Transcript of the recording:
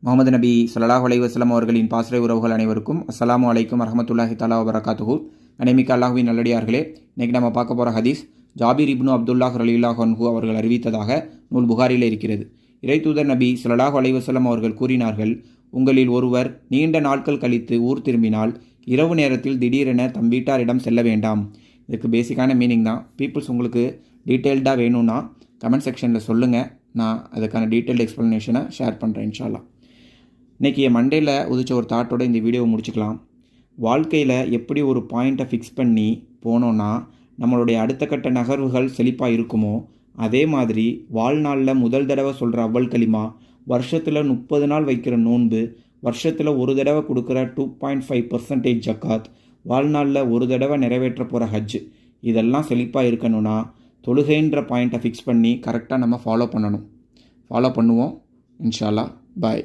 முகமது நபி ஸல்லல்லாஹு அலைஹி வஸல்லம் அவர்களின் பாசறை உறவுகள் அனைவருக்கும் அஸ்ஸலாமு அலைக்கும் வரஹ்மத்துல்லாஹி தஆலா வபரகாத்துஹு. அனைமிக்க அல்லாஹ்வின் நல்லடியார்களே, இன்றைக்கி நம்ம பார்க்க போகிற ஹதீஸ் ஜாபிர் இப்னு அப்துல்லாஹ் ரலியல்லாஹு அன்ஹு அவர்கள் அறிவித்ததாக நூல் புகாரியில் இருக்கிறது. இறைத்தூதர் நபி ஸல்லல்லாஹு அலைஹி வஸல்லம் அவர்கள் கூறினார்கள், உங்களில் ஒருவர் நீண்ட நாட்கள் கழித்து ஊர் திரும்பினால் இரவு நேரத்தில் திடீரென தம் வீட்டாரிடம் செல்ல வேண்டாம். இதுக்கு பேசிக்கான மீனிங் தான். பீப்புள்ஸ் உங்களுக்கு டீட்டெயில்டாக வேணும்னா கமெண்ட் செக்ஷனில் சொல்லுங்கள், நான் அதுக்கான டீட்டெயில்டு எக்ஸ்ப்ளனேஷனை ஷேர் பண்ணுறேன் இன்ஷா அல்லாஹ். இன்றைக்கி என் மண்டேயில் உதிச்ச ஒரு தாட்டோடு இந்த வீடியோவை முடிச்சுக்கலாம். வாழ்க்கையில் எப்படி ஒரு பாயிண்ட்டை ஃபிக்ஸ் பண்ணி போனோன்னா நம்மளுடைய அடுத்த கட்ட நகர்வுகள் செழிப்பாக இருக்குமோ, அதே மாதிரி வாழ்நாளில் முதல் தடவை சொல்கிற அவ்வல் கலிமா, வருஷத்தில் 30 நாள் வைக்கிற நோன்பு, வருஷத்தில் ஒரு தடவை கொடுக்குற 2.5% ஜக்காத், வாழ்நாளில் ஒரு தடவை நிறைவேற்ற போகிற ஹஜ், இதெல்லாம் செழிப்பாக இருக்கணும்னா தொழுகைன்ற பாயிண்ட்டை ஃபிக்ஸ் பண்ணி கரெக்டாக நம்ம ஃபாலோ பண்ணுவோம். இன்ஷா அல்லாஹ். பாய்.